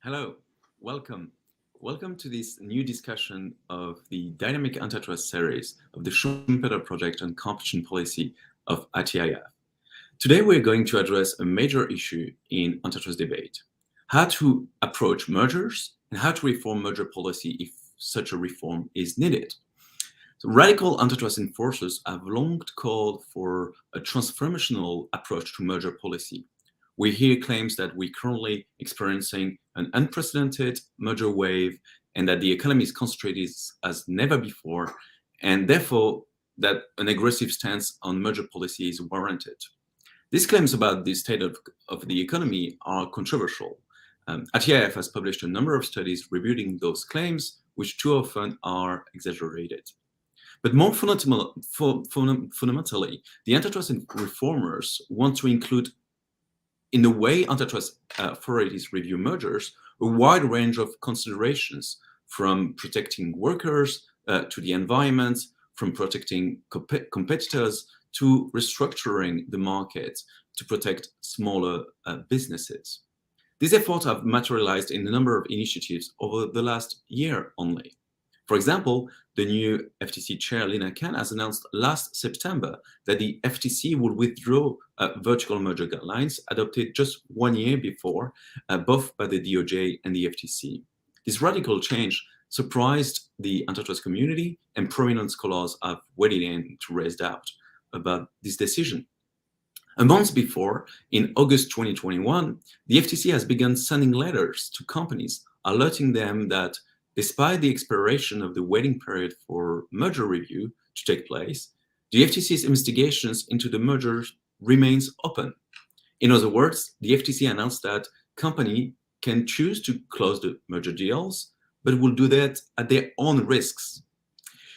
Hello, welcome. Welcome to this new discussion of the dynamic antitrust series of the Schumpeter project on competition policy of ATIF. Today, we're going to address a major issue in antitrust debate: how to approach mergers and how to reform merger policy if such a reform is needed. So radical antitrust enforcers have long called for a transformational approach to merger policy. We hear claims that we're currently experiencing an unprecedented merger wave and that the economy is concentrated as never before, and therefore that an aggressive stance on merger policy is warranted. These claims about the state of the economy are controversial. ATIF has published a number of studies rebuting those claims, which too often are exaggerated. But more fundamentally, the antitrust reformers want to include in the way antitrust authorities review mergers, a wide range of considerations, from protecting workers to the environment, from protecting competitors to restructuring the market to protect smaller businesses. These efforts have materialized in a number of initiatives over the last year only. For example, the new FTC chair, Lina Khan, has announced last September that the FTC would withdraw vertical merger guidelines adopted just 1 year before, both by the DOJ and the FTC. This radical change surprised the antitrust community, and prominent scholars have weighed in to raise doubt about this decision. A month before, in August 2021, the FTC has begun sending letters to companies alerting them that despite the expiration of the waiting period for merger review to take place, the FTC's investigations into the mergers remains open. In other words, the FTC announced that companies can choose to close the merger deals, but will do that at their own risks.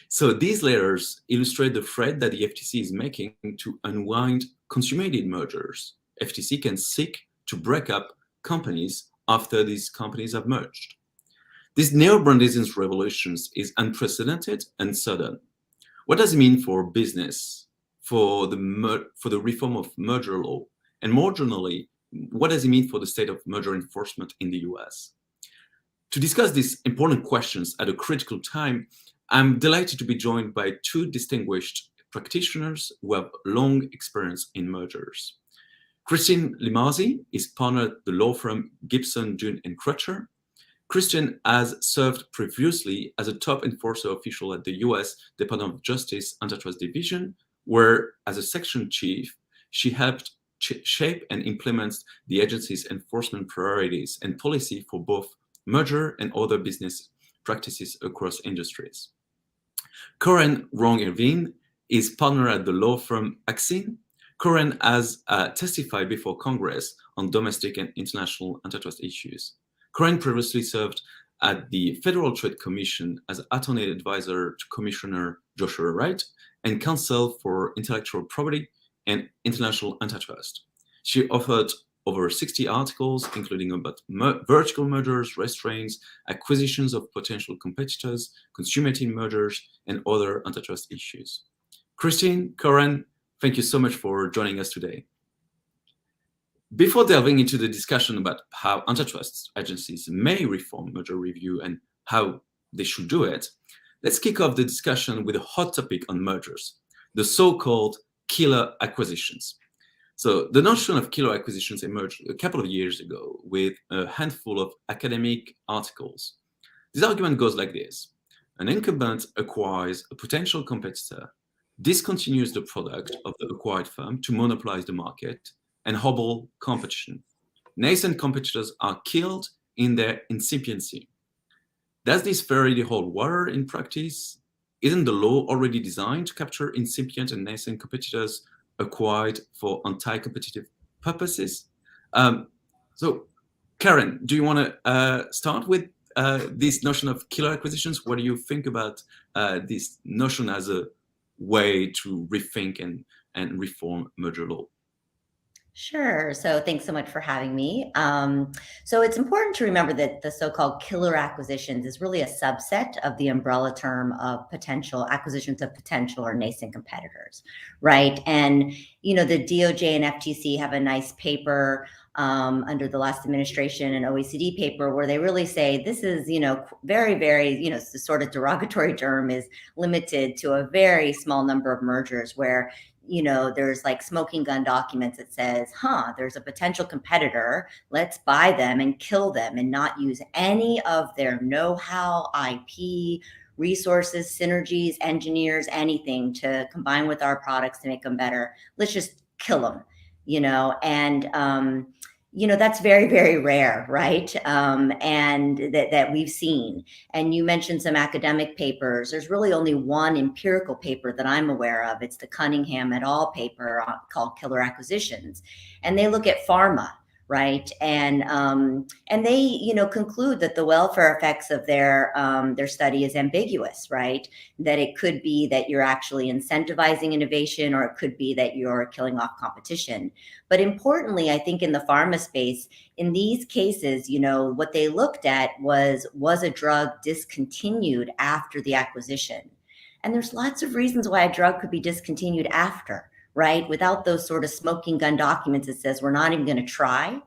So these letters illustrate the threat that the FTC is making to unwind consummated mergers. FTC can seek to break up companies after these companies have merged. This Neo-Brandeisian revolution is unprecedented and sudden. What does it mean for business, for the reform of merger law, and more generally, what does it mean for the state of merger enforcement in the US? To discuss these important questions at a critical time, I'm delighted to be joined by two distinguished practitioners who have long experience in mergers. Christine Limasi is partner at the law firm Gibson, Dunn & Crutcher. Christian has served previously as a top enforcer official at the US Department of Justice Antitrust Division, where, as a section chief, she helped shape and implement the agency's enforcement priorities and policy for both merger and other business practices across industries. Corinne Wrong-Irvine is partner at the law firm Axin. Corinne has testified before Congress on domestic and international antitrust issues. Corinne previously served at the Federal Trade Commission as attorney advisor to Commissioner Joshua Wright and counsel for intellectual property and international antitrust. She authored over 60 articles, including about vertical mergers, restraints, acquisitions of potential competitors, consummated mergers, and other antitrust issues. Christine, Corinne, thank you so much for joining us today. Before delving into the discussion about how antitrust agencies may reform merger review and how they should do it, let's kick off the discussion with a hot topic on mergers, the so-called killer acquisitions. So the notion of killer acquisitions emerged a couple of years ago with a handful of academic articles. This argument goes like this: an incumbent acquires a potential competitor, discontinues the product of the acquired firm to monopolize the market, and hobble competition. Nascent competitors are killed in their incipiency. Does this theory hold water in practice? Isn't the law already designed to capture incipient and nascent competitors acquired for anti-competitive purposes? So, Karen, do you want to start with this notion of killer acquisitions? What do you think about this notion as a way to rethink and reform merger law? Sure. So thanks so much for having me. So it's important to remember that the so-called killer acquisitions is really a subset of the umbrella term of potential acquisitions of potential or nascent competitors, right? And, the DOJ and FTC have a nice paper under the last administration, an OECD paper where they really say this is, very, very, the sort of derogatory term is limited to a very small number of mergers where, there's like smoking gun documents that says, there's a potential competitor, let's buy them and kill them and not use any of their know-how, IP, resources, synergies, engineers, anything to combine with our products to make them better. Let's just kill them, and, that's very, very rare, right? And that we've seen. And you mentioned some academic papers. There's really only one empirical paper that I'm aware of. It's the Cunningham et al. Paper called Killer Acquisitions. And they look at pharma, right? And they, conclude that the welfare effects of their study is ambiguous, right? That it could be that you're actually incentivizing innovation, or it could be that you're killing off competition. But importantly, I think in the pharma space, in these cases, what they looked at was a drug discontinued after the acquisition? And there's lots of reasons why a drug could be discontinued after, right? Without those sort of smoking gun documents that says we're not even going to try.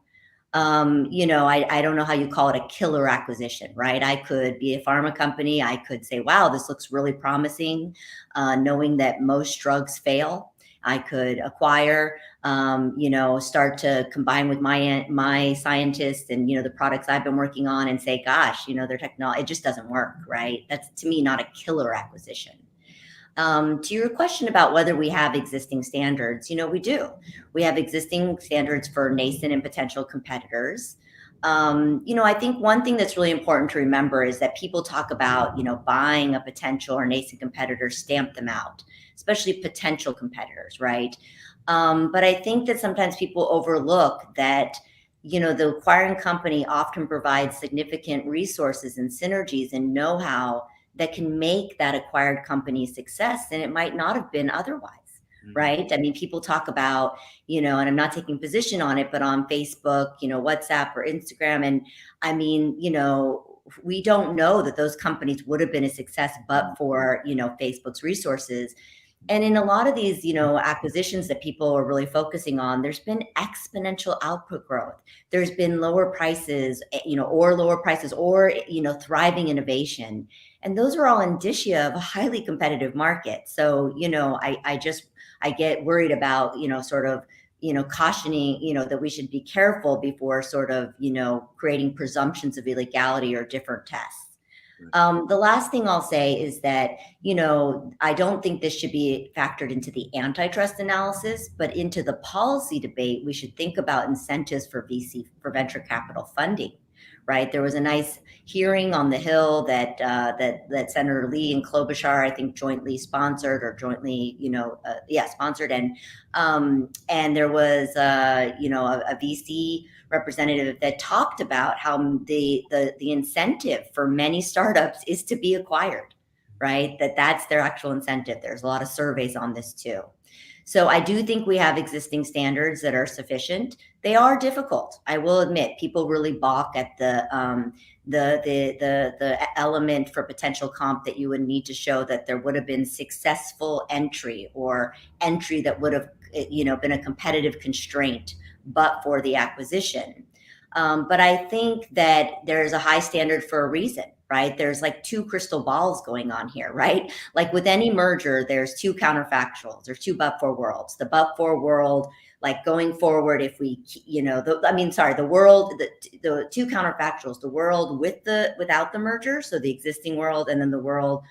I don't know how you call it a killer acquisition, right? I could be a pharma company. I could say, wow, this looks really promising, knowing that most drugs fail. I could acquire, start to combine with my scientists and, the products I've been working on and say, gosh, their technology, it just doesn't work, right? That's, to me, not a killer acquisition. To your question about whether we have existing standards, we do. We have existing standards for nascent and potential competitors. I think one thing that's really important to remember is that people talk about, buying a potential or nascent competitor, stamp them out, especially potential competitors, right? But I think that sometimes people overlook that, the acquiring company often provides significant resources and synergies and know-how that can make that acquired company success, and it might not have been otherwise, right? I mean, people talk about, and I'm not taking position on it, but on Facebook, WhatsApp or Instagram, and I mean, we don't know that those companies would have been a success but for, Facebook's resources. And in a lot of these, acquisitions that people are really focusing on, there's been exponential output growth. There's been lower prices, or, thriving innovation. And those are all indicia of a highly competitive market. So, I get worried about, sort of, cautioning, that we should be careful before sort of, creating presumptions of illegality or different tests. The last thing I'll say is that, I don't think this should be factored into the antitrust analysis, but into the policy debate, we should think about incentives for venture capital funding, right? There was a nice hearing on the Hill that Senator Lee and Klobuchar, I think, jointly sponsored or jointly, sponsored, and there was, a VC representative that talked about how the incentive for many startups is to be acquired, right? That's their actual incentive. There's a lot of surveys on this too. So I do think we have existing standards that are sufficient. They are difficult. I will admit, people really balk at the element for potential comp that you would need to show that there would have been successful entry or entry that would have, been a competitive constraint but for the acquisition. But I think that there's a high standard for a reason, right? There's like two crystal balls going on here, right? Like with any merger, there's two counterfactuals. There's two but-for worlds. The but-for world, like going forward, if we, the world, the two counterfactuals, the world without the merger, so the existing world, and then the world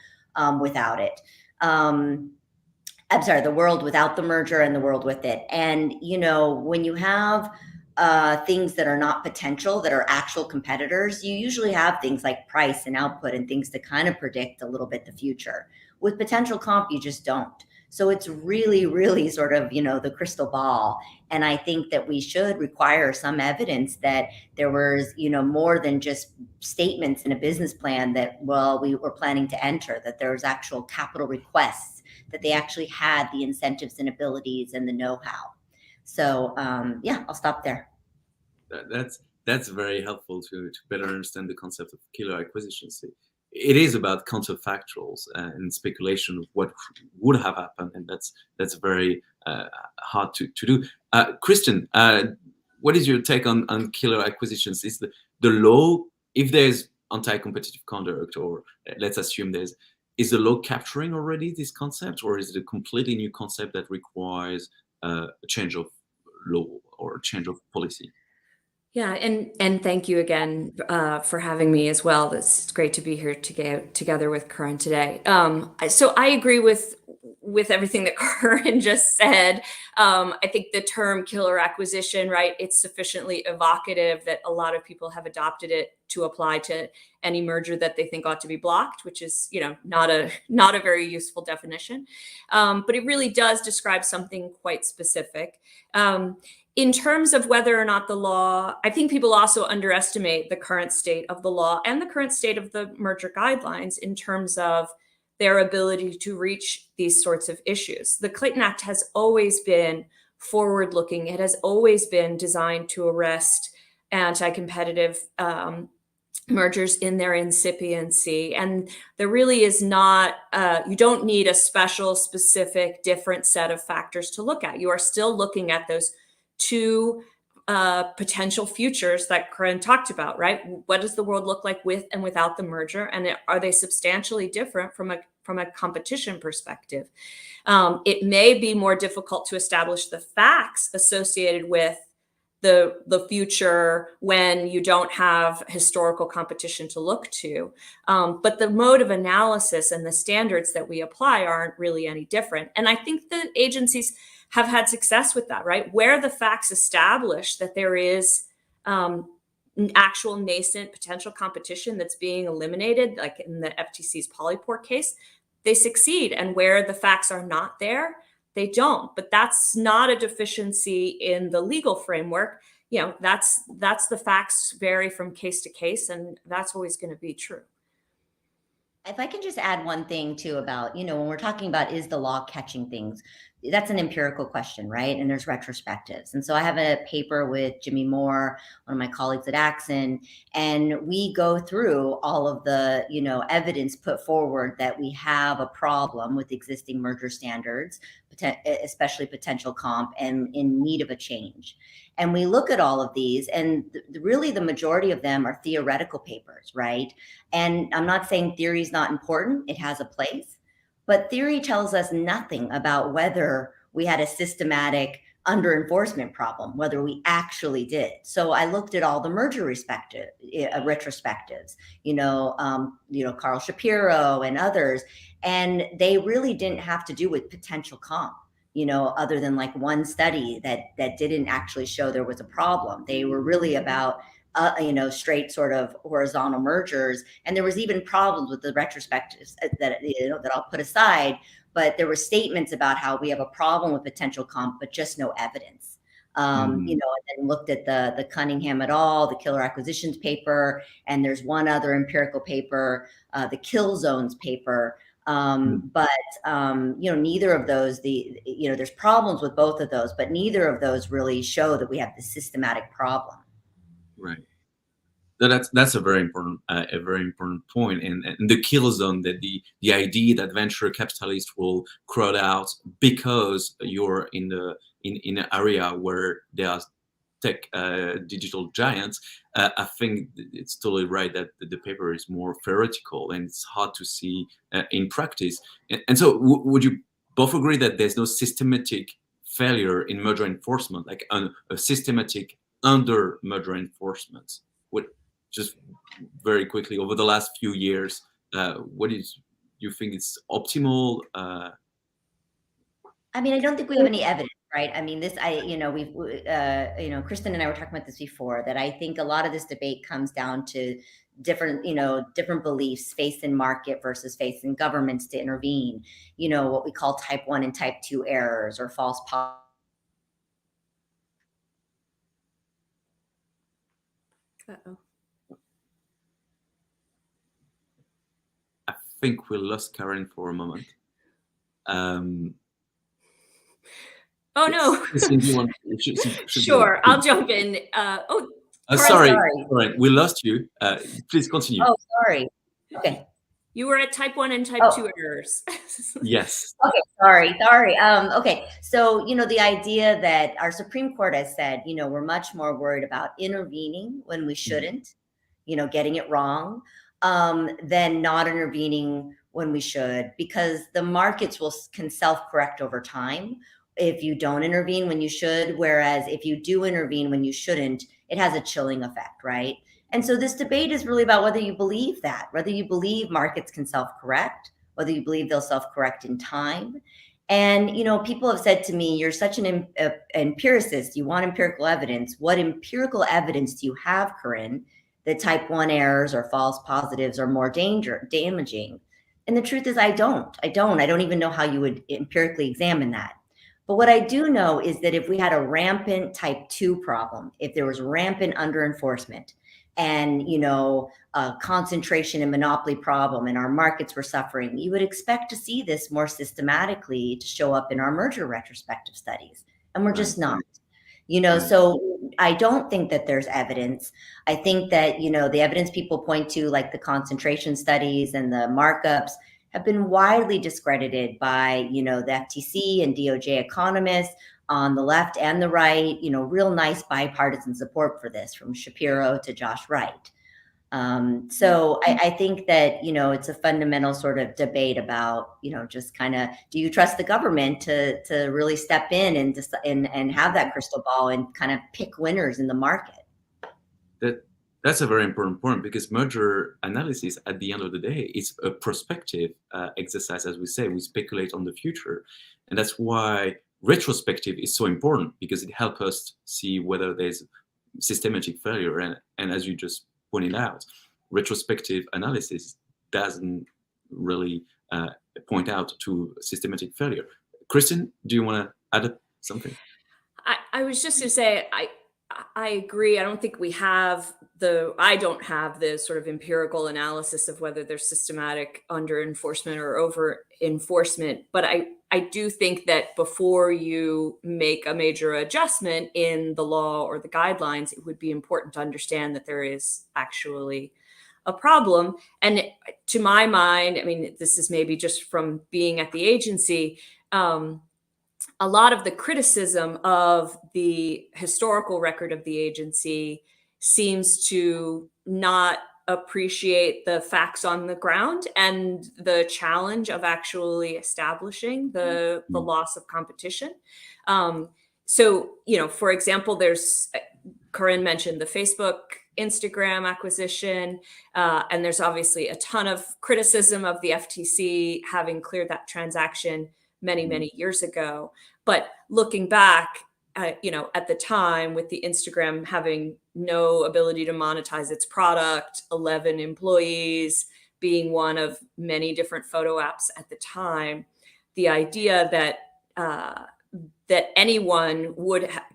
without it. The world without the merger and the world with it. And, when you have things that are not potential, that are actual competitors, you usually have things like price and output and things to kind of predict a little bit the future. With potential comp, you just don't. So it's really, really sort of, the crystal ball. And I think that we should require some evidence that there was, more than just statements in a business plan that, well, we were planning to enter, that there was actual capital requests, that they actually had the incentives and abilities and the know-how. So I'll stop there. That's very helpful to better understand the concept of killer acquisitions. It is about counterfactuals and speculation of what would have happened, and that's very hard to do. Kristen, what is your take on killer acquisitions? Is the law, if there's anti-competitive conduct, or let's assume is the law capturing already this concept, or is it a completely new concept that requires a change of law or a change of policy? Yeah, and thank you again for having me as well. It's great to be here together with Curran today. So I agree with everything that Curran just said. I think the term killer acquisition, right? It's sufficiently evocative that a lot of people have adopted it to apply to any merger that they think ought to be blocked, which is, not a very useful definition. But it really does describe something quite specific. In terms of whether or not the law, I think people also underestimate the current state of the law and the current state of the merger guidelines in terms of their ability to reach these sorts of issues. The Clayton Act has always been forward-looking. It has always been designed to arrest anti-competitive mergers in their incipiency. And there really is not, you don't need a special, specific, different set of factors to look at. You are still looking at those two potential futures that Curran talked about, right? What does the world look like with and without the merger? And are they substantially different from a competition perspective? It may be more difficult to establish the facts associated with the future when you don't have historical competition to look to. But the mode of analysis and the standards that we apply aren't really any different. And I think the agencies have had success with that, right? Where the facts establish that there is actual nascent potential competition that's being eliminated, like in the FTC's Polyport case, they succeed. And where the facts are not there, they don't. But that's not a deficiency in the legal framework. That's the facts vary from case to case, and that's always going to be true. If I can just add one thing too about, when we're talking about is the law catching things, that's an empirical question, right? And there's retrospectives. And so I have a paper with Jimmy Moore, one of my colleagues at Axon, and we go through all of the, evidence put forward that we have a problem with existing merger standards, especially potential comp, and in need of a change. And we look at all of these, and really the majority of them are theoretical papers, right? And I'm not saying theory is not important. It has a place. But theory tells us nothing about whether we had a systematic under-enforcement problem, whether we actually did. So I looked at all the merger retrospectives, Carl Shapiro and others, and they really didn't have to do with potential comp, other than like one study that didn't actually show there was a problem. They were really about straight sort of horizontal mergers. And there was even problems with the retrospectives that I'll put aside, but there were statements about how we have a problem with potential comp, but just no evidence. And then looked at the Cunningham et al., the killer acquisitions paper, and there's one other empirical paper, the kill zones paper. But neither of those, there's problems with both of those, but neither of those really show that we have the systematic problem. Right. That's a very important point. And the kill zone, that the idea that venture capitalists will crowd out because you're in an area where there are tech digital giants. I think it's totally right that the paper is more theoretical and it's hard to see in practice. And so would you both agree that there's no systematic failure in merger enforcement, like a systematic under merger enforcement? What, just very quickly, over the last few years, what is you think is optimal? I mean, I don't think we have any evidence, right? I mean, Kristen and I were talking about this before, that I think a lot of this debate comes down to different beliefs, faith in market versus faith in governments to intervene, what we call type 1 and type 2 errors or false positives. Uh-oh. I think we lost Karen for a moment. Oh no! Sure, I'll jump in. Sorry, we lost you. Please continue. Oh, sorry. Okay. You were at type 1 and type Oh. 2 errors. Yes. Okay, sorry. Okay, so, the idea that our Supreme Court has said, we're much more worried about intervening when we shouldn't, getting it wrong, than not intervening when we should, because the markets can self-correct over time if you don't intervene when you should, whereas if you do intervene when you shouldn't, it has a chilling effect, right? And so this debate is really about whether you believe that, whether you believe markets can self-correct, whether you believe they'll self-correct in time. And, people have said to me, you're such an empiricist, you want empirical evidence. What empirical evidence do you have, Corinne, that type 1 errors or false positives are more damaging? And the truth is I don't even know how you would empirically examine that. But what I do know is that if we had a rampant type 2 problem, if there was rampant under enforcement, and a concentration and monopoly problem and our markets were suffering, you would expect to see this more systematically to show up in our merger retrospective studies, and we're just not. So I don't think that there's evidence. I think that the evidence people point to, like the concentration studies and the markups, have been widely discredited by the FTC and DOJ economists on the left and the right, real nice bipartisan support for this, from Shapiro to Josh Wright. So I think that, it's a fundamental sort of debate about, just kind of, do you trust the government to really step in and have that crystal ball and kind of pick winners in the market? That's a very important point, because merger analysis, at the end of the day, is a prospective exercise. As we say, we speculate on the future. And that's why retrospective is so important, because it helps us see whether there's systematic failure. And as you just pointed out, retrospective analysis doesn't really point out to systematic failure. Kristen, do you want to add something? I was just going to say, I agree. I don't think I don't have the sort of empirical analysis of whether there's systematic under enforcement or over enforcement. But I do think that before you make a major adjustment in the law or the guidelines, it would be important to understand that there is actually a problem. And to my mind, I mean, this is maybe just from being at the agency, a lot of the criticism of the historical record of the agency seems to not appreciate the facts on the ground and the challenge of actually establishing the loss of competition. So, for example, Corinne mentioned the Facebook, Instagram acquisition, and there's obviously a ton of criticism of the FTC having cleared that transaction many, many years ago. But looking back, at the time, with the Instagram having no ability to monetize its product, 11 employees, being one of many different photo apps at the time, the idea that anyone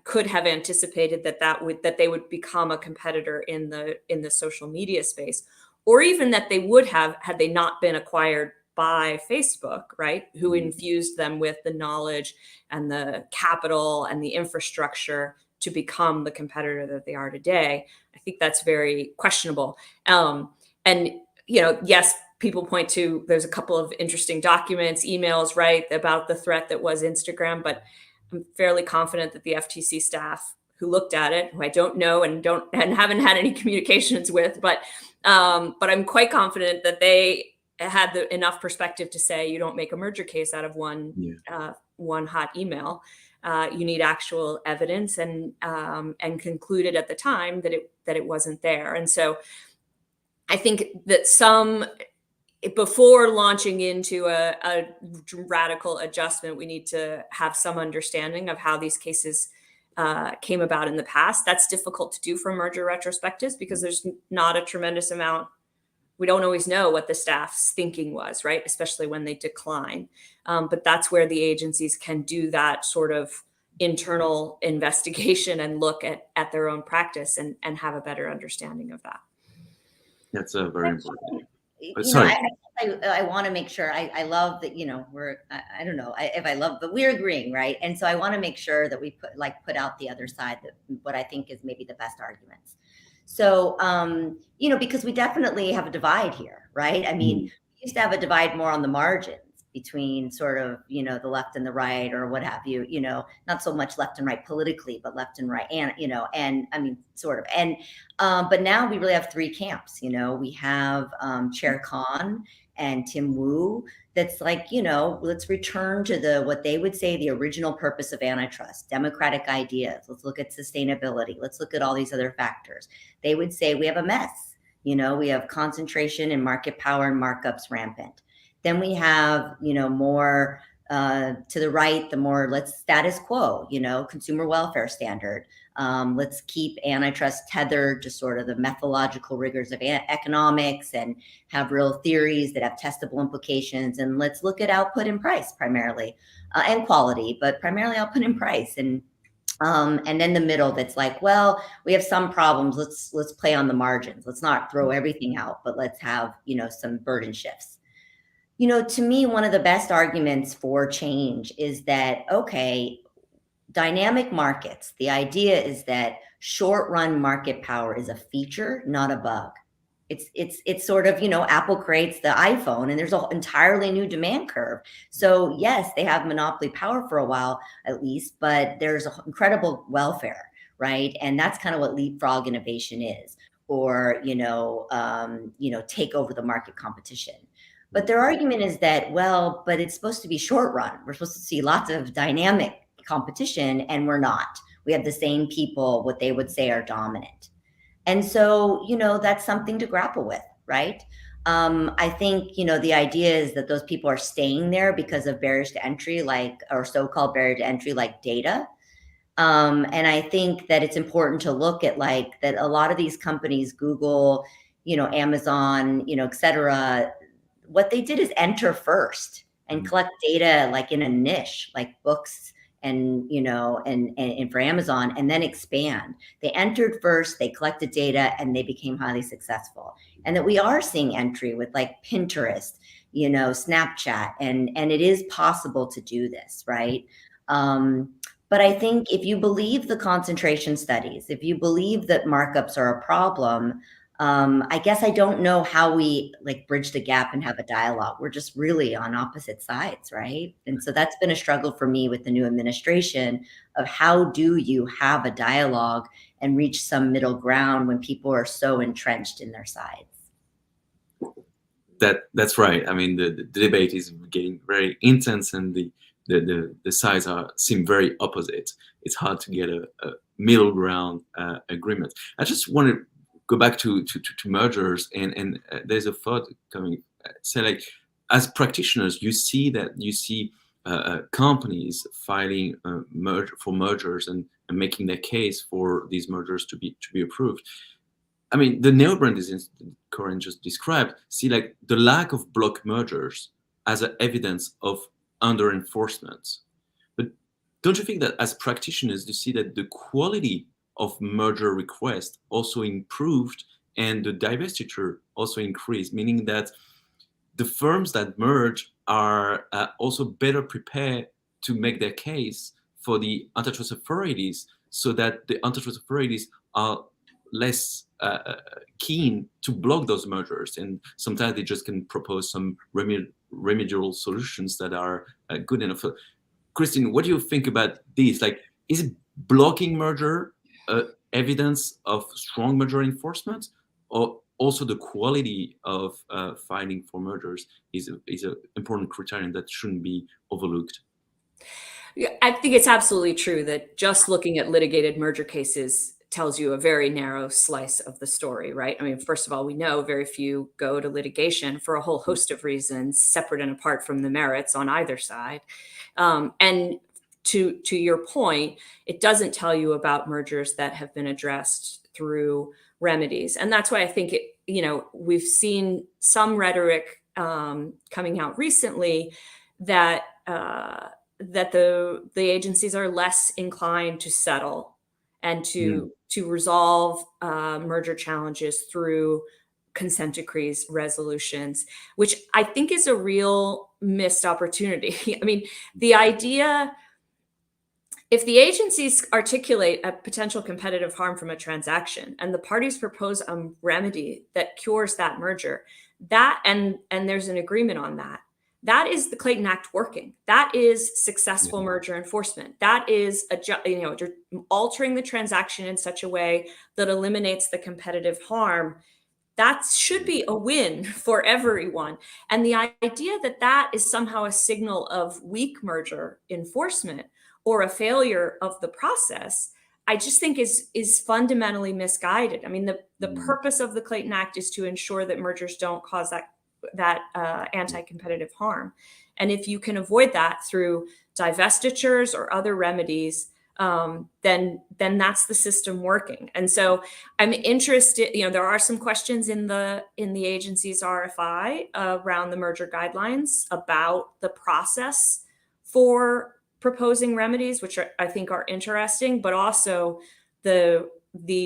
could have anticipated that they would become a competitor in the social media space, or even that they would have had they not been acquired by Facebook, right? Who infused them with the knowledge and the capital and the infrastructure to become the competitor that they are today. I think that's very questionable. And yes, people point to, there's a couple of interesting documents, emails, right, about the threat that was Instagram, but I'm fairly confident that the FTC staff who looked at it, who I don't know and haven't had any communications with, but I'm quite confident that they had enough perspective to say, you don't make a merger case out of one hot email. You need actual evidence, and concluded at the time that it wasn't there. And so I think that before launching into a radical adjustment, we need to have some understanding of how these cases came about in the past. That's difficult to do for merger retrospectives because there's not a tremendous amount. We don't always know what the staff's thinking was, right? Especially when they decline. But that's where the agencies can do that sort of internal investigation and look at their own practice and have a better understanding of that. That's a very important. I want to make sure I love that, I don't know if I love, but we're agreeing, right? And so I want to make sure that we put out the other side, what I think is maybe the best arguments. So, because we definitely have a divide here, right? I mean, used to have a divide more on the margins between sort of, the left and the right, or what have you, not so much left and right politically, but left and right. And, and I mean, sort of. And, but now we really have three camps. We have Chair Khan and Tim Wu. That's like, let's return to what they would say the original purpose of antitrust, democratic ideas. Let's look at sustainability. Let's look at all these other factors. They would say we have a mess. We have concentration in market power and markups rampant. Then we have, more to the right, the more let's status quo, consumer welfare standard. Let's keep antitrust tethered to sort of the methodological rigors of economics and have real theories that have testable implications. And let's look at output and price primarily, and quality, but primarily output and price. And then the middle, that's like, well, we have some problems. Let's play on the margins. Let's not throw everything out, but let's have, some burden shifts. To me, one of the best arguments for change is that, okay, dynamic markets, the idea is that short run market power is a feature, not a bug. It's sort of, Apple creates the iPhone and there's an entirely new demand curve. So yes, they have monopoly power for a while at least, but there's incredible welfare, right? And that's kind of what leapfrog innovation is, or, take over the market competition. But their argument is that, well, but it's supposed to be short run. We're supposed to see lots of dynamic competition, and we're not. We have the same people, what they would say are dominant. And so, that's something to grapple with, right? I think, the idea is that those people are staying there because of barriers to entry, or so-called barrier to entry, like data. And I think that it's important to look at that a lot of these companies, Google, Amazon, et cetera, what they did is enter first and collect data in a niche, like books and, and for Amazon, and then expand. They entered first, they collected data, and they became highly successful. And that we are seeing entry with Pinterest, Snapchat, and it is possible to do this, right? But I think if you believe the concentration studies, if you believe that markups are a problem, I guess I don't know how we bridge the gap and have a dialogue. We're just really on opposite sides, right? And so that's been a struggle for me with the new administration of how do you have a dialogue and reach some middle ground when people are so entrenched in their sides. That's right. I mean, the debate is getting very intense, and the sides seem very opposite. It's hard to get a middle ground agreement. I just want to go back to mergers, and there's a thought coming. Say, as practitioners, you see companies filing for mergers and making their case for these mergers to be approved. I mean, the Neo-Brandeisian Corinne just described, see the lack of block mergers as an evidence of under enforcement. But don't you think that as practitioners, you see that the quality of merger requests also improved and the divestiture also increased, meaning that the firms that merge are also better prepared to make their case for the antitrust authorities, so that the antitrust authorities are less keen to block those mergers, and sometimes they just can propose some remedial solutions that are good enough. Christine, what do you think about these? Is blocking merger evidence of strong merger enforcement, or also the quality of filing for mergers is an important criterion that shouldn't be overlooked? Yeah, I think it's absolutely true that just looking at litigated merger cases tells you a very narrow slice of the story, right? I mean, first of all, we know very few go to litigation for a whole host of reasons, separate and apart from the merits on either side. And to your point, it doesn't tell you about mergers that have been addressed through remedies. And that's why I think we've seen some rhetoric coming out recently that the agencies are less inclined to settle and to resolve merger challenges through consent decrees resolutions, which I think is a real missed opportunity. I mean, the idea, if the agencies articulate a potential competitive harm from a transaction and the parties propose a remedy that cures that merger, that, and there's an agreement on that. That is the Clayton Act working. That is successful merger enforcement. That is altering the transaction in such a way that eliminates the competitive harm. That should be a win for everyone. And the idea that that is somehow a signal of weak merger enforcement or a failure of the process, I just think is fundamentally misguided. I mean, the purpose of the Clayton Act is to ensure that mergers don't cause that anti-competitive harm. And if you can avoid that through divestitures or other remedies, then that's the system working. And so I'm interested, there are some questions in the agency's RFI around the merger guidelines about the process for proposing remedies, which I think are interesting, but also the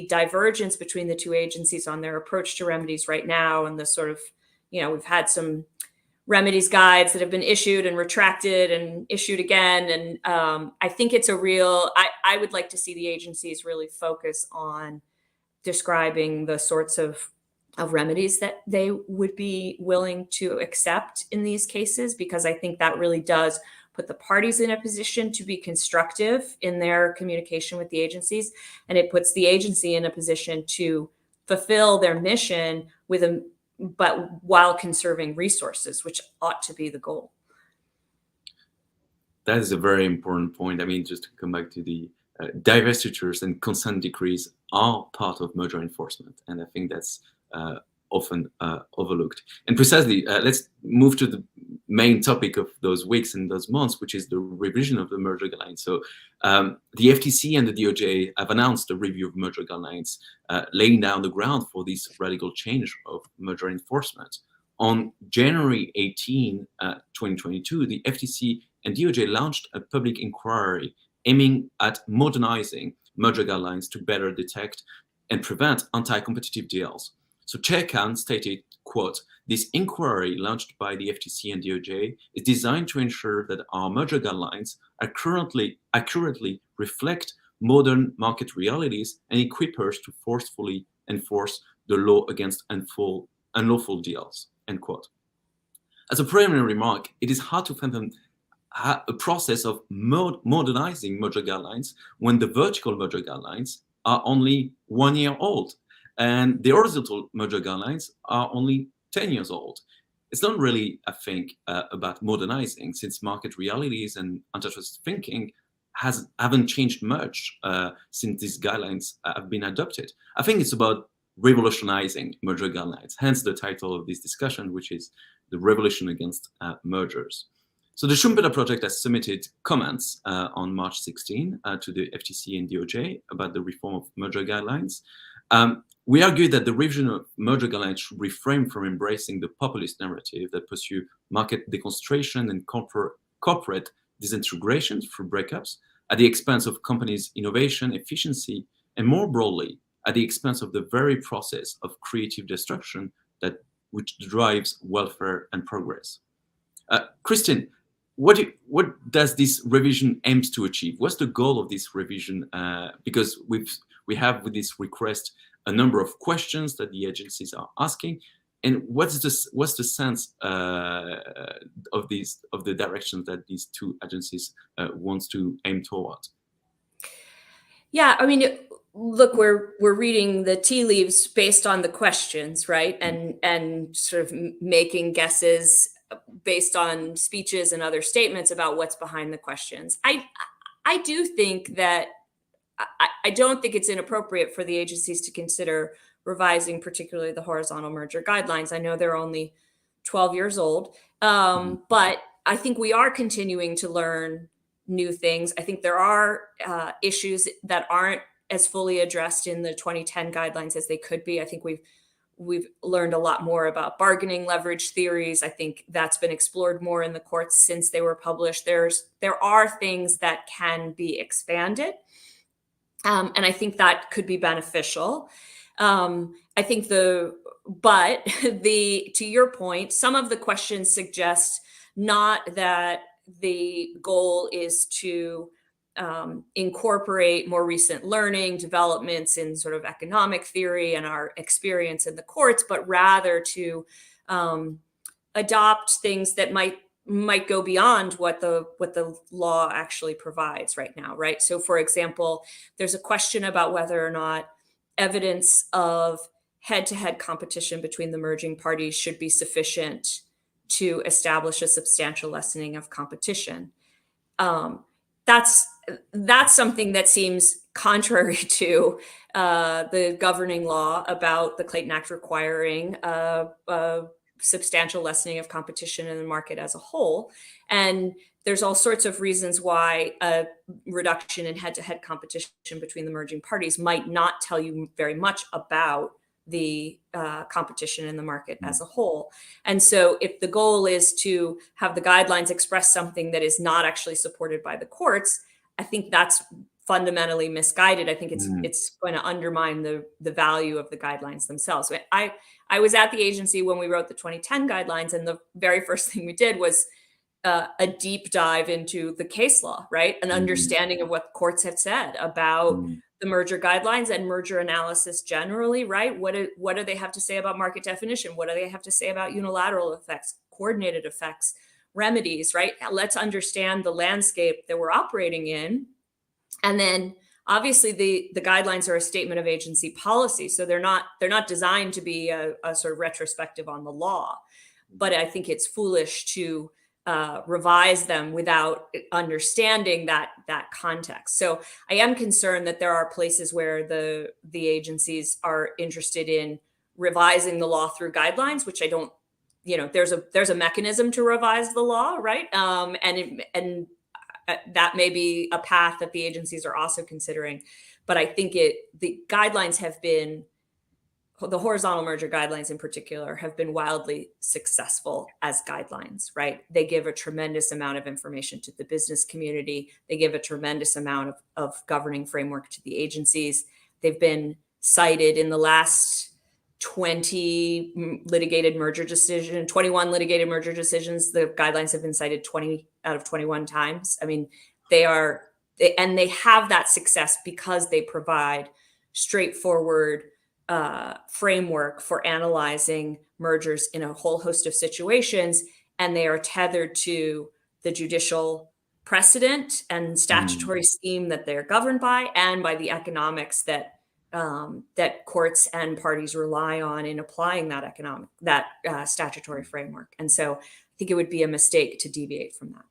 divergence between the two agencies on their approach to remedies right now, and the sort of, we've had some remedies guides that have been issued and retracted and issued again. And I think it's I would like to see the agencies really focus on describing the sorts of remedies that they would be willing to accept in these cases, because I think that really does put the parties in a position to be constructive in their communication with the agencies. And it puts the agency in a position to fulfill their mission but while conserving resources, which ought to be the goal. That is a very important point. I mean, just to come back to the divestitures and consent decrees are part of merger enforcement. And I think that's often overlooked. And precisely, let's move to the main topic of those weeks and those months, which is the revision of the merger guidelines. So the FTC and the DOJ have announced a review of merger guidelines, laying down the ground for this radical change of merger enforcement. On January 18, 2022, the FTC and DOJ launched a public inquiry aiming at modernizing merger guidelines to better detect and prevent anti-competitive deals. So Chair Khan stated, quote, "This inquiry launched by the FTC and DOJ is designed to ensure that our merger guidelines accurately reflect modern market realities and equip us to forcefully enforce the law against unlawful deals," end quote. As a preliminary remark, it is hard to fathom a process of modernizing merger guidelines when the vertical merger guidelines are only 1 year old and the horizontal merger guidelines are only 10 years old. It's not really, I think, about modernizing, since market realities and antitrust thinking haven't changed much since these guidelines have been adopted. I think it's about revolutionizing merger guidelines, hence the title of this discussion, which is The Revolution Against Mergers. So the Schumpeter Project has submitted comments on March 16 to the FTC and DOJ about the reform of merger guidelines. We argue that the revision of merger guidelines should refrain from embracing the populist narrative that pursue market deconcentration and corporate disintegration through breakups at the expense of companies' innovation, efficiency, and more broadly, at the expense of the very process of creative destruction which drives welfare and progress. Christine, what does this revision aims to achieve? What's the goal of this revision? Because we have with this request a number of questions that the agencies are asking, and what's the sense of the direction that these two agencies wants to aim toward? Yeah, I mean, look, we're reading the tea leaves based on the questions, right? And sort of making guesses based on speeches and other statements about what's behind the questions. I do think that I don't think it's inappropriate for the agencies to consider revising, particularly the horizontal merger guidelines. I know they're only 12 years old, but I think we are continuing to learn new things. I think there are issues that aren't as fully addressed in the 2010 guidelines as they could be. I think we've learned a lot more about bargaining leverage theories. I think that's been explored more in the courts since they were published. There are things that can be expanded. And I think that could be beneficial. I think to your point, some of the questions suggest not that the goal is to incorporate more recent learning, developments in sort of economic theory and our experience in the courts, but rather to adopt things that might go beyond what the law actually provides right now, right? So, for example, there's a question about whether or not evidence of head-to-head competition between the merging parties should be sufficient to establish a substantial lessening of competition. That's something that seems contrary to the governing law about the Clayton Act requiring a substantial lessening of competition in the market as a whole. And there's all sorts of reasons why a reduction in head-to-head competition between the merging parties might not tell you very much about the competition in the market as a whole. And so if the goal is to have the guidelines express something that is not actually supported by the courts, I think that's fundamentally misguided. I think it's going to undermine the value of the guidelines themselves. I was at the agency when we wrote the 2010 guidelines, and the very first thing we did was a deep dive into the case law, right? An understanding of what the courts had said about the merger guidelines and merger analysis generally, right? What do they have to say about market definition? What do they have to say about unilateral effects, coordinated effects, remedies, right? Let's understand the landscape that we're operating in. And then obviously the guidelines are a statement of agency policy. So they're not designed to be a sort of retrospective on the law. But I think it's foolish to revise them without understanding that context. So I am concerned that there are places where the agencies are interested in revising the law through guidelines, which I don't, there's a mechanism to revise the law, right? And that may be a path that the agencies are also considering. But I think the guidelines have been, the horizontal merger guidelines in particular, have been wildly successful as guidelines, right? They give a tremendous amount of information to the business community. They give a tremendous amount of governing framework to the agencies. They've been cited in the last 21 litigated merger decisions. The guidelines have been cited 20 out of 21 times. I mean, they have that success because they provide straightforward framework for analyzing mergers in a whole host of situations, and they are tethered to the judicial precedent and statutory scheme that they're governed by, and by the economics that courts and parties rely on in applying that statutory framework. And so I think it would be a mistake to deviate from that.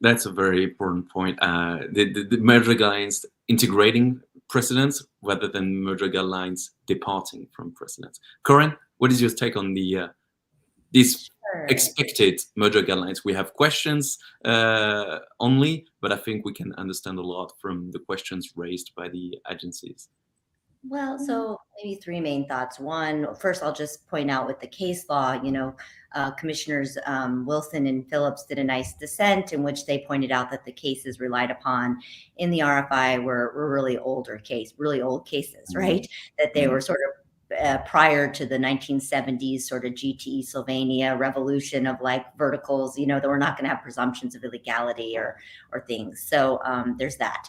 That's a very important point. The merger guidelines integrating precedents rather than merger guidelines departing from precedents. Corinne, what is your take on these expected merger guidelines? We have questions only, but I think we can understand a lot from the questions raised by the agencies. Well, so maybe three main thoughts. One, first, I'll just point out with the case law, Commissioners Wilson and Phillips did a nice dissent in which they pointed out that the cases relied upon in the RFI were really old cases, right? That they were sort of prior to the 1970s sort of GTE Sylvania revolution of like verticals, that we're not going to have presumptions of illegality or things. So there's that.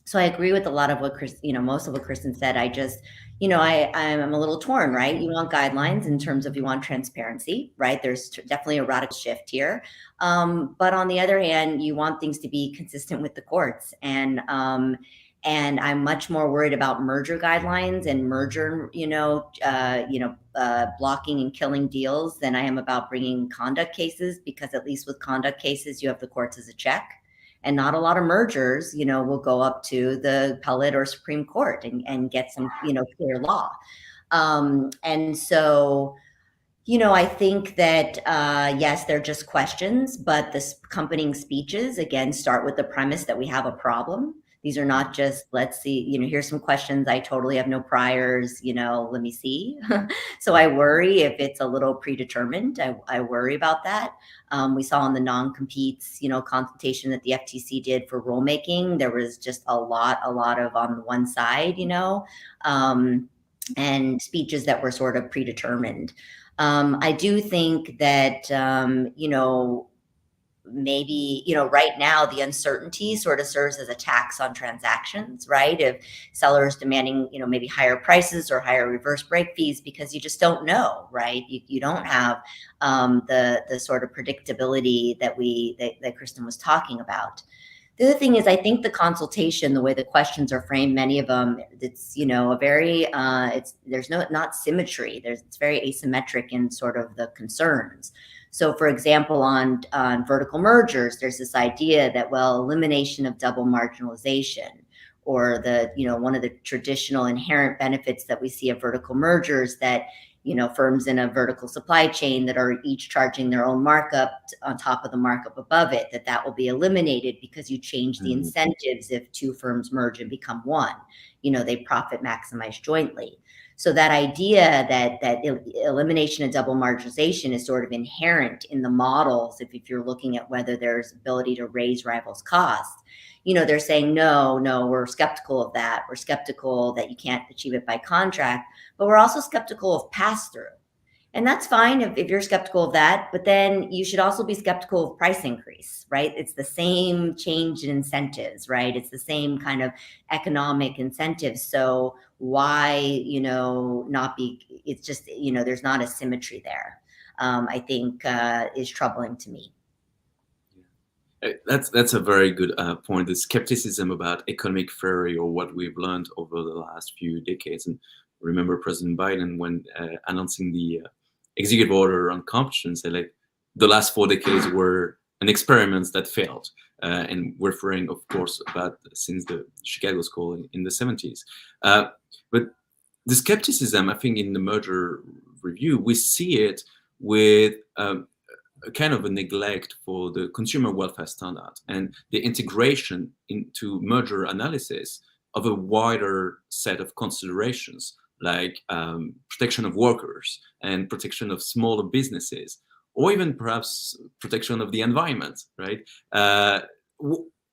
So I agree with a lot of what most of what Kristen said. I just, I'm a little torn, right? You want guidelines in terms of you want transparency, right? There's definitely a radical shift here. But on the other hand, you want things to be consistent with the courts. And I'm much more worried about merger guidelines and merger, blocking and killing deals than I am about bringing conduct cases, because at least with conduct cases, you have the courts as a check. And not a lot of mergers, will go up to the appellate or Supreme Court and get some, clear law. And so, I think that, yes, they're just questions, but the accompanying speeches, again, start with the premise that we have a problem. These are not just, let's see, here's some questions. I totally have no priors, let me see. So I worry if it's a little predetermined. I worry about that. We saw in the non-competes, consultation that the FTC did for rulemaking, there was just a lot of on one side, and speeches that were sort of predetermined. I do think that, maybe, right now the uncertainty sort of serves as a tax on transactions, right? If sellers demanding, maybe higher prices or higher reverse break fees, because you just don't know, right? You don't have the sort of predictability that Kristen was talking about. The other thing is, I think the consultation, the way the questions are framed, many of them, it's, a very, there's not symmetry. It's very asymmetric in sort of the concerns. So for example, on vertical mergers, there's this idea that, well, elimination of double marginalization, or one of the traditional inherent benefits that we see of vertical mergers, that firms in a vertical supply chain that are each charging their own markup on top of the markup above it, that will be eliminated because you change the incentives if two firms merge and become one. They profit maximize jointly. So that idea that elimination of double marginalization is sort of inherent in the models, if you're looking at whether there's ability to raise rivals' costs, they're saying, no, we're skeptical of that. We're skeptical that you can't achieve it by contract, but we're also skeptical of pass-through. And that's fine if you're skeptical of that, but then you should also be skeptical of price increase, right? It's the same change in incentives, right? It's the same kind of economic incentives. So why, not be, it's just, there's not a symmetry there, I think is troubling to me. That's a very good point. The skepticism about economic theory, or what we've learned over the last few decades. And remember President Biden, when announcing the executive order on competition, said like the last 4 decades were an experiment that failed. And we're referring, of course, about since the Chicago School in the 70s. But the skepticism, I think, in the merger review, we see it with a kind of a neglect for the consumer welfare standard and the integration into merger analysis of a wider set of considerations, like protection of workers and protection of smaller businesses, or even perhaps protection of the environment, right? I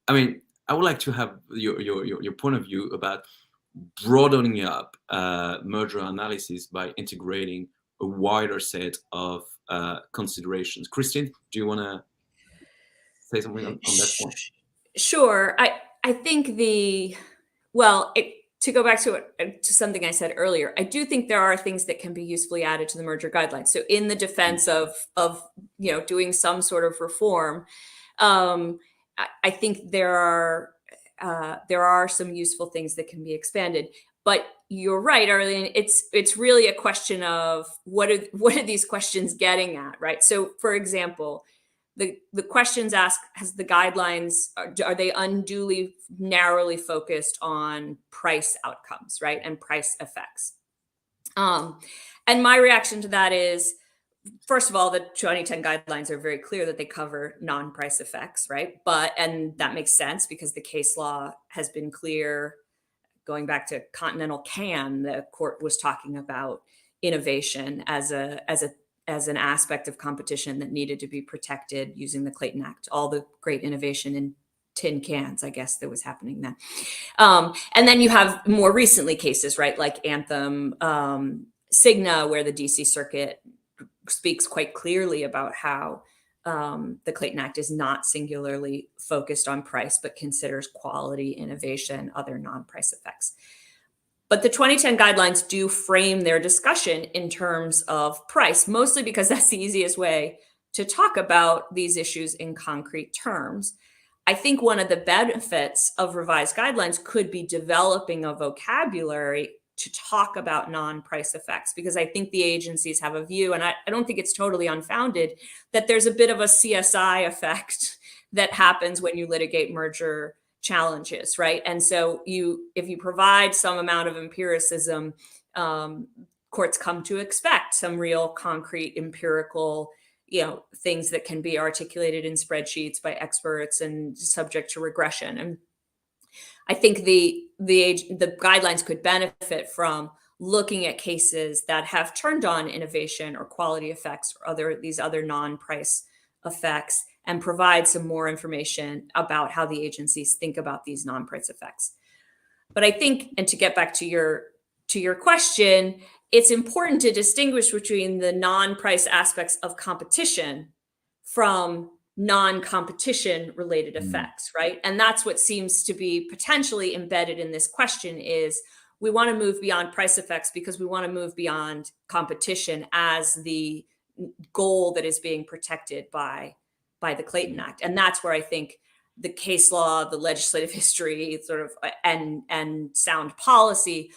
mean, I would like to have your point of view about broadening up merger analysis by integrating a wider set of considerations. Christine, do you want to say something on that point? Sure. I think to go back to something I said earlier, I do think there are things that can be usefully added to the merger guidelines. So in the defense of doing some sort of reform, I think there are some useful things that can be expanded. But you're right, Arlene. It's really a question of what are these questions getting at, right? So, for example, the questions ask: has the guidelines, are they unduly narrowly focused on price outcomes, right, and price effects? And my reaction to that is, first of all, the 2010 guidelines are very clear that they cover non-price effects, right? And that makes sense because the case law has been clear. Going back to Continental Can, the court was talking about innovation as an aspect of competition that needed to be protected using the Clayton Act. All the great innovation in tin cans, I guess, that was happening then. And then you have more recently cases, right, like Anthem, Cigna, where the DC Circuit speaks quite clearly about how the Clayton Act is not singularly focused on price, but considers quality, innovation, other non-price effects. But the 2010 guidelines do frame their discussion in terms of price, mostly because that's the easiest way to talk about these issues in concrete terms. I think one of the benefits of revised guidelines could be developing a vocabulary to talk about non-price effects, because I think the agencies have a view, and I don't think it's totally unfounded, that there's a bit of a CSI effect that happens when you litigate merger challenges, right? And so if you provide some amount of empiricism, courts come to expect some real concrete empirical things that can be articulated in spreadsheets by experts and subject to regression. And I think the guidelines could benefit from looking at cases that have turned on innovation or quality effects or these other non-price effects, and provide some more information about how the agencies think about these non-price effects. But I think, and to get back to your question, it's important to distinguish between the non-price aspects of competition from non-competition related effects, right? And that's what seems to be potentially embedded in this question is we want to move beyond price effects because we want to move beyond competition as the goal that is being protected by the Clayton Act. And that's where I think the case law, the legislative history, sort of, and sound policy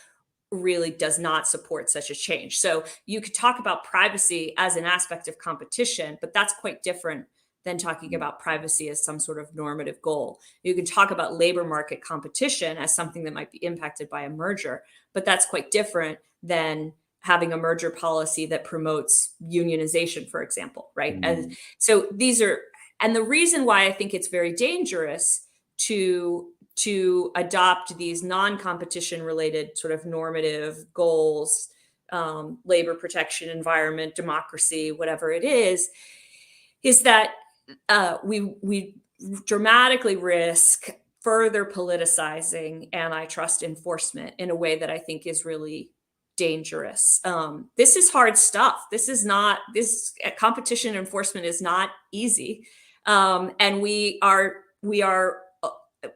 really does not support such a change. So you could talk about privacy as an aspect of competition, but that's quite different than talking about privacy as some sort of normative goal. You can talk about labor market competition as something that might be impacted by a merger, but that's quite different than having a merger policy that promotes unionization, for example, right? And so these are, and the reason why I think it's very dangerous to adopt these non-competition related sort of normative goals, labor protection, environment, democracy, whatever it is that we dramatically risk further politicizing antitrust enforcement in a way that I think is really dangerous. This is hard stuff. This competition enforcement is not easy. And we are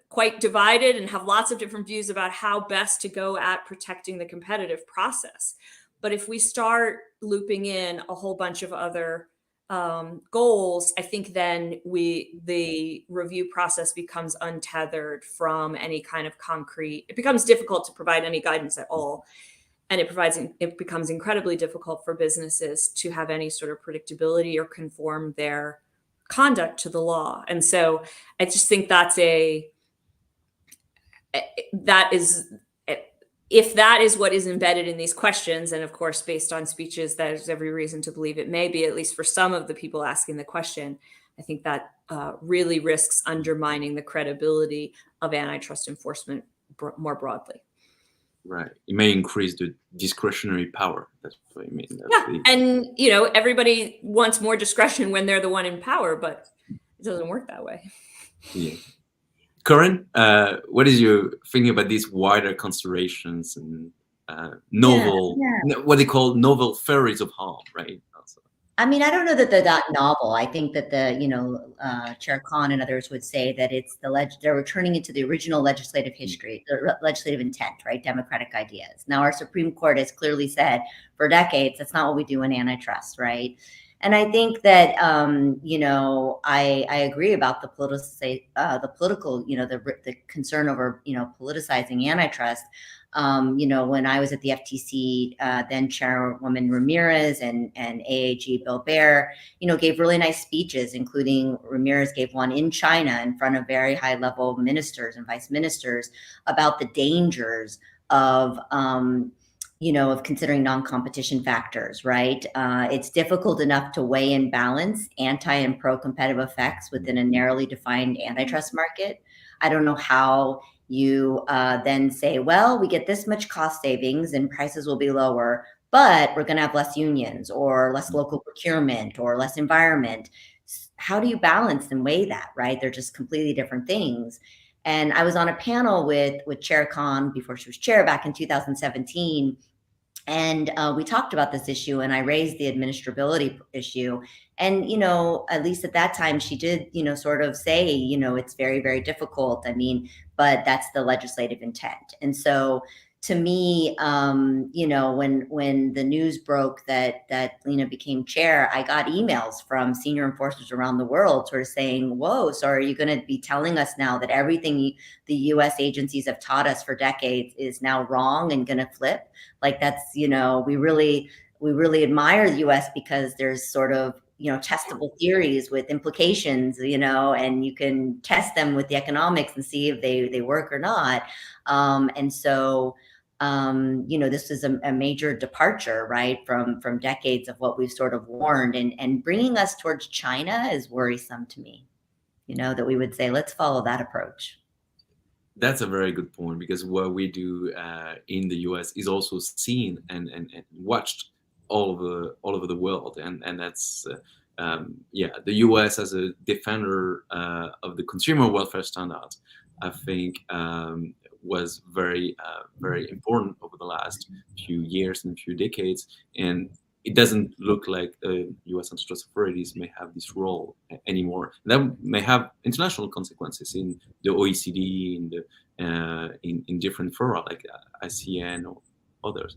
quite divided and have lots of different views about how best to go at protecting the competitive process. But if we start looping in a whole bunch of other goals, I think then the review process becomes untethered from any kind of concrete. It becomes difficult to provide any guidance at all. And it becomes incredibly difficult for businesses to have any sort of predictability or conform their conduct to the law. And so I just think if that is what is embedded in these questions, and of course, based on speeches, there's every reason to believe it may be, at least for some of the people asking the question, I think that really risks undermining the credibility of antitrust enforcement more broadly. Right. It may increase the discretionary power. That's what I mean. And everybody wants more discretion when they're the one in power, but it doesn't work that way. Yeah. Corinne, what is your thinking about these wider considerations and novel, what they call novel theories of harm, right? Also. I mean, I don't know that they're that novel. I think that Chair Khan and others would say that it's they're returning it to the original legislative history, the legislative intent, right? Democratic ideas. Now, our Supreme Court has clearly said for decades, that's not what we do in antitrust, right? And I think that, I agree about the political, the concern over, politicizing antitrust. When I was at the FTC, then Chairwoman Ramirez and AAG Bill Baer, gave really nice speeches, including Ramirez gave one in China in front of very high level ministers and vice ministers about the dangers of, of considering non-competition factors, right? It's difficult enough to weigh and balance anti and pro-competitive effects within a narrowly defined antitrust market. I don't know how you then say, well, we get this much cost savings and prices will be lower, but we're going to have less unions or less local procurement or less environment. How do you balance and weigh that, right? They're just completely different things. And I was on a panel with Chair Khan before she was chair back in 2017. And we talked about this issue and I raised the administrability issue. And, at least at that time, she did, sort of say, it's very, very difficult. I mean, but that's the legislative intent. And so to me, when the news broke that Lena became chair, I got emails from senior enforcers around the world sort of saying, whoa, so are you going to be telling us now that everything the US agencies have taught us for decades is now wrong and going to flip? Like that's, we really admire the US because there's sort of, testable theories with implications, and you can test them with the economics and see if they work or not. And so, this is a major departure, right, from decades of what we've sort of warned, and bringing us towards China is worrisome to me, that we would say, let's follow that approach. That's a very good point, because what we do in the US is also seen and watched all over the world, and that's the US as a defender of the consumer welfare standards, I think was very important over the last few years and few decades, and it doesn't look like U.S. antitrust authorities may have this role anymore. That may have international consequences in the OECD, in the in different fora like ICN or others.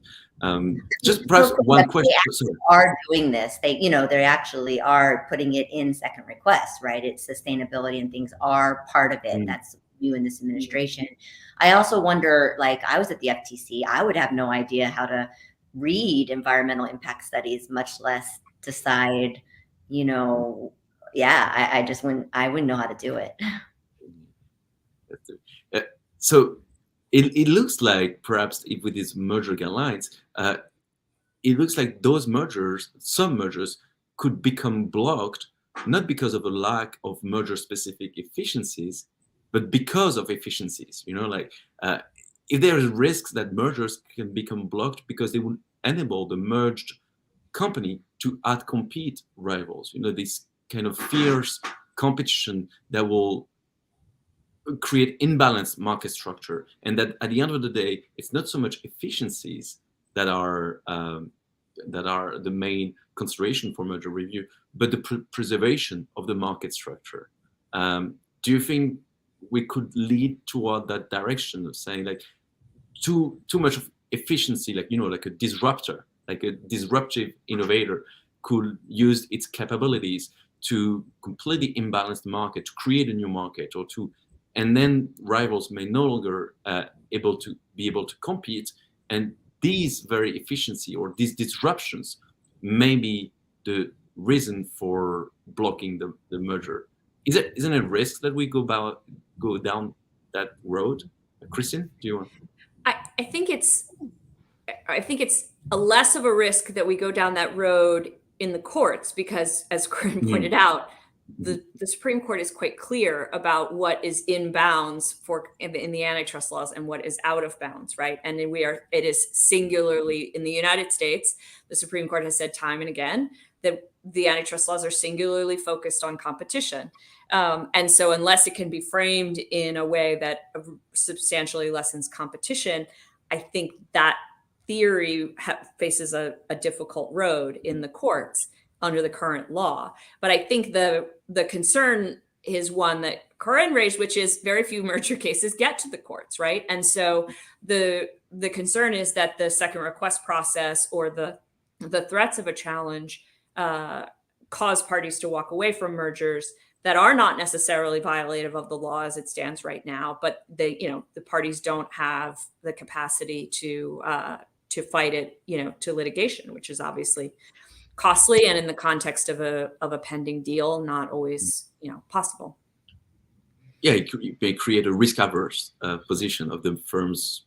Just perhaps one question. They are doing this. They actually are putting it in second request, right? It's sustainability and things are part of it. That's new in this administration. I also wonder, like I was at the FTC, I would have no idea how to read environmental impact studies, much less decide, I wouldn't know how to do it. So it looks like perhaps if with these merger guidelines, it looks like some mergers could become blocked, not because of a lack of merger specific efficiencies, but because of efficiencies, if there is risks that mergers can become blocked because they will enable the merged company to outcompete rivals, this kind of fierce competition that will create imbalanced market structure, and that at the end of the day, it's not so much efficiencies that are the main consideration for merger review, but the preservation of the market structure. Do you think we could lead toward that direction of saying like too much of efficiency, like a disruptor, like a disruptive innovator could use its capabilities to completely imbalance the market, to create a new market, and then rivals may no longer be able to compete, and these very efficiency or these disruptions may be the reason for blocking the merger. Isn't it a risk that we go down that road? Christian, do you want? I think it's a less of a risk that we go down that road in the courts, because as Corinne pointed out, the Supreme Court is quite clear about what is in bounds in the antitrust laws and what is out of bounds, right? And it is singularly in the United States, the Supreme Court has said time and again that the antitrust laws are singularly focused on competition. And so unless it can be framed in a way that substantially lessens competition, I think that theory faces a difficult road in the courts under the current law. But I think the concern is one that Corinne raised, which is very few merger cases get to the courts, right? And so the concern is that the second request process or the threats of a challenge cause parties to walk away from mergers that are not necessarily violative of the law as it stands right now, but the parties don't have the capacity to fight it, to litigation, which is obviously costly, and in the context of a pending deal, not always possible. Yeah, it may create a risk-averse position of the firms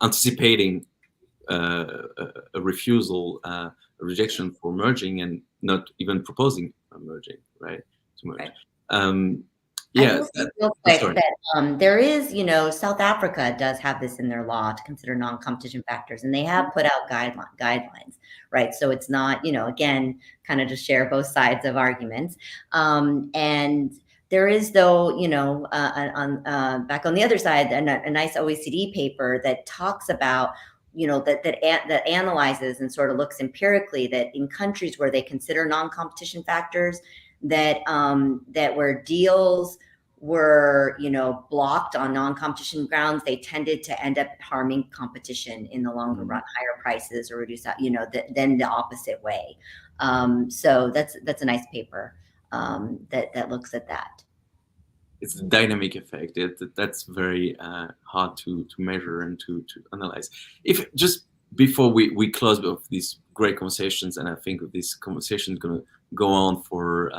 anticipating a refusal, a rejection for merging, and not even proposing a merging, right? To merge. Right. Real quick that there is, South Africa does have this in their law to consider non-competition factors, and they have put out guidelines, right? So it's not, again, kind of just share both sides of arguments. And there is, though, back on the other side, a nice OECD paper that talks about, that analyzes and sort of looks empirically that in countries where they consider non-competition factors, that where deals were, blocked on non-competition grounds, they tended to end up harming competition in the longer run, higher prices or reduce, then the opposite way. So that's a nice paper that looks at that. It's a dynamic effect. That's very hard to measure and to analyze. If just before we close with these great conversations, and I think this conversation is going to go on for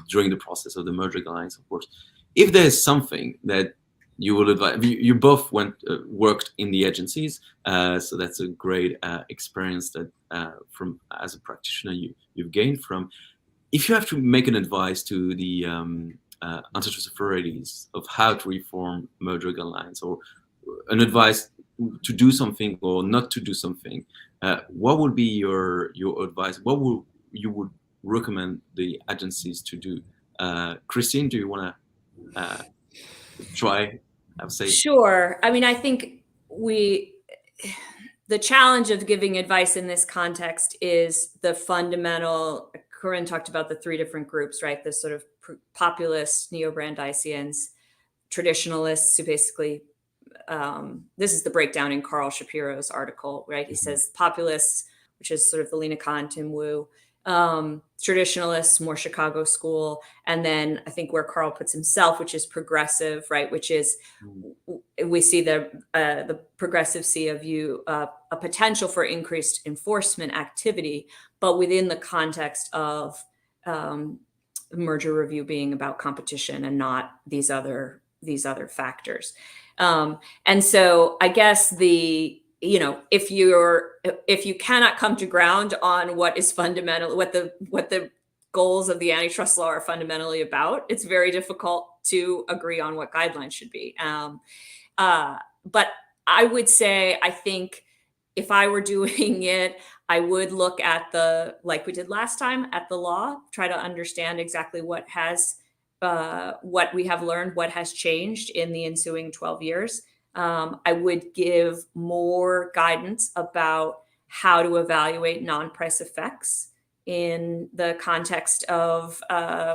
during the process of the merger guidelines, of course. If there's something that you would advise, you both worked in the agencies, so that's a great experience that from as a practitioner you've gained from. If you have to make an advice to the antitrust authorities of how to reform merger guidelines, or an advice to do something or not to do something, what would be your advice? What you would recommend the agencies to do? Christine, do you want to try? I would say. Sure. I mean, I think the challenge of giving advice in this context is the fundamental. Corinne talked about the three different groups, right? The sort of populists, Neo-Brandeisians, traditionalists, who basically, this is the breakdown in Carl Shapiro's article, right? He says populists, which is sort of the Lina Khan, Tim Wu, traditionalists, more Chicago school, and then I think where Carl puts himself, which is progressive, right? Which is, we see the progressive see a view, a potential for increased enforcement activity, but within the context of merger review being about competition and not these other factors. And so I guess if you cannot come to ground on what is fundamental, what the goals of the antitrust law are fundamentally about, it's very difficult to agree on what guidelines should be. But I would say, I think if I were doing it, I would look at like we did last time, at the law, try to understand exactly what we have learned, what has changed in the ensuing 12 years. I would give more guidance about how to evaluate non-price effects in the context of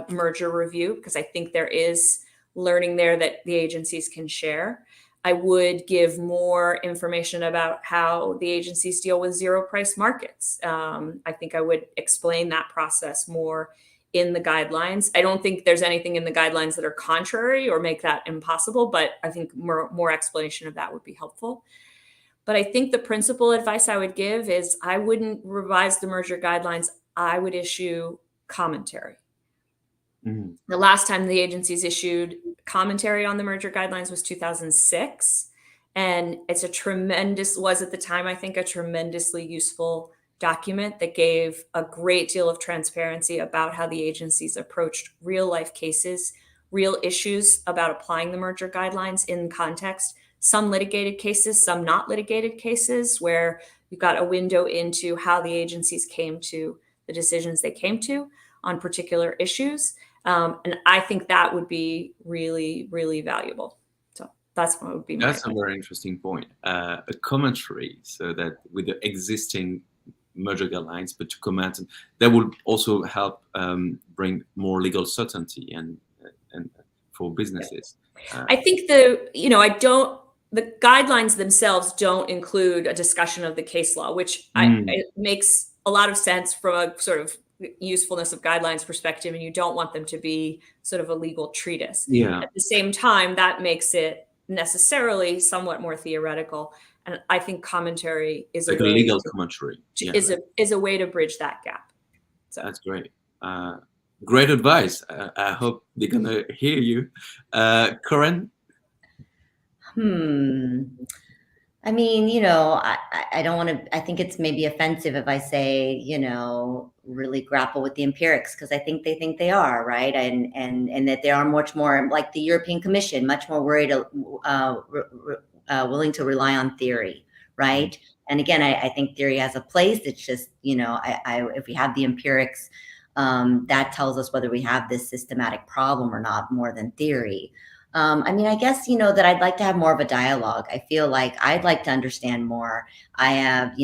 merger review, because I think there is learning there that the agencies can share. I would give more information about how the agencies deal with zero price markets. I think I would explain that process more in the guidelines. I don't think there's anything in the guidelines that are contrary or make that impossible, but I think more explanation of that would be helpful. But I think the principal advice I would give is I wouldn't revise the merger guidelines. I would issue commentary. Mm-hmm. The last time the agencies issued commentary on the merger guidelines was 2006. And it's was at the time, I think, a tremendously useful document that gave a great deal of transparency about how the agencies approached real life cases, real issues about applying the merger guidelines in context, some litigated cases, some not litigated cases, where you've got a window into how the agencies came to the decisions they came to on particular issues. And I think that would be really, really valuable. So that's what would be my That's a very interesting point. A commentary, so that with the existing merger guidelines, but to comment, and that would also help bring more legal certainty and for businesses. I think the guidelines themselves don't include a discussion of the case law, which it makes a lot of sense from a sort of usefulness of guidelines perspective, and you don't want them to be sort of a legal treatise. Yeah. At the same time, that makes it necessarily somewhat more theoretical. And I think commentary is like a legal commentary. Is a way to bridge that gap. So that's great. Great advice. I hope they're gonna hear you. Corinne? I mean, I don't want to, I think it's maybe offensive if I say, really grapple with the empirics, because I think they are, right? And that they are much more like the European Commission, much more worried, willing to rely on theory, right? And again, I think theory has a place. It's just, if we have the empirics, that tells us whether we have this systematic problem or not, more than theory. I guess, that I'd like to have more of a dialogue. I feel like I'd like to understand more. I have,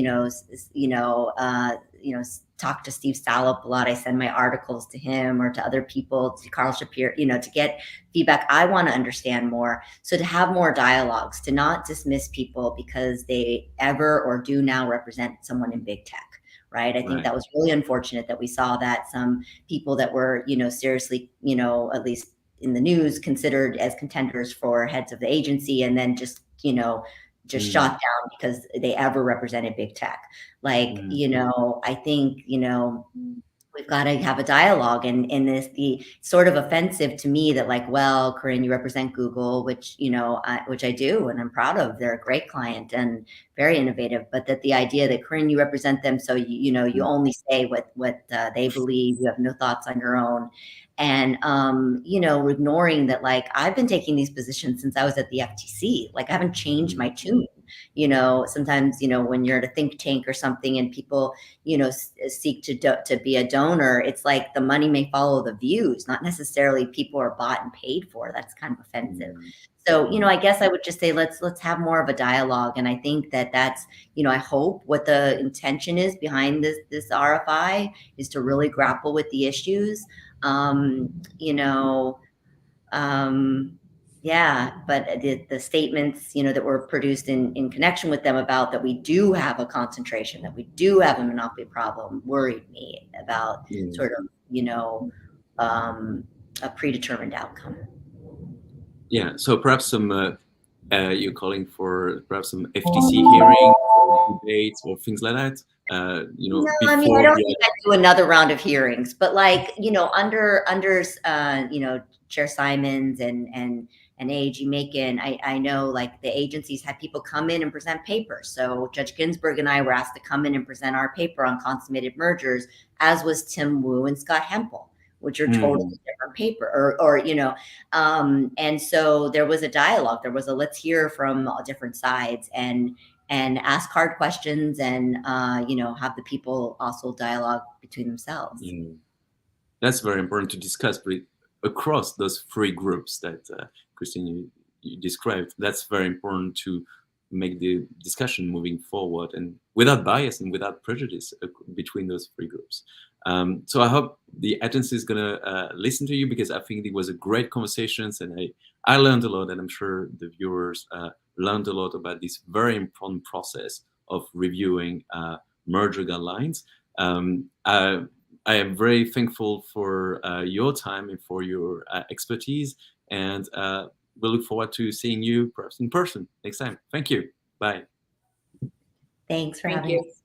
talked to Steve Salop a lot. I send my articles to him or to other people, to Carl Shapiro, to get feedback. I want to understand more. So to have more dialogues, to not dismiss people because they ever or do now represent someone in big tech. Right. I think that was really unfortunate that we saw that some people that were, seriously, at least in the news, considered as contenders for heads of the agency, and then just shot down because they ever represented big tech. I think, we've got to have a dialogue, and the sort of offensive to me that well, Corinne, you represent Google, which I do, and I'm proud of. They're a great client and very innovative. But that the idea that, Corinne, you represent them, so you only say what they believe. You have no thoughts on your own, and ignoring that. I've been taking these positions since I was at the FTC. I haven't changed my tune. sometimes, when you're at a think tank or something and people, seek to be a donor, it's like the money may follow the views, not necessarily people are bought and paid for. That's kind of offensive. So, I guess I would just say, let's have more of a dialogue. And I think that's, I hope what the intention is behind this RFI is to really grapple with the issues. Yeah, but the statements, that were produced in connection with them about that we do have a concentration, that we do have a monopoly problem, worried me about sort of, a predetermined outcome. Yeah, so perhaps some you're calling for perhaps some FTC hearing or debates or things like that. No, I mean, I don't think I'd do another round of hearings, but under Chair Simons and AG Macon, I know like the agencies had people come in and present papers. So Judge Ginsburg and I were asked to come in and present our paper on consummated mergers, as was Tim Wu and Scott Hempel, which are totally different paper, and so there was a dialogue. There was a let's hear from all different sides and ask hard questions and have the people also dialogue between themselves. That's very important to discuss, but across those three groups that Christine you described, that's very important to make the discussion moving forward and without bias and without prejudice between those three groups. So I hope the agency is gonna listen to you, because I think it was a great conversation and I learned a lot, and I'm sure the viewers learned a lot about this very important process of reviewing merger guidelines. I am very thankful for your time and for your expertise, and we'll look forward to seeing you perhaps in person next time. Thank you. Bye. Thanks for having us.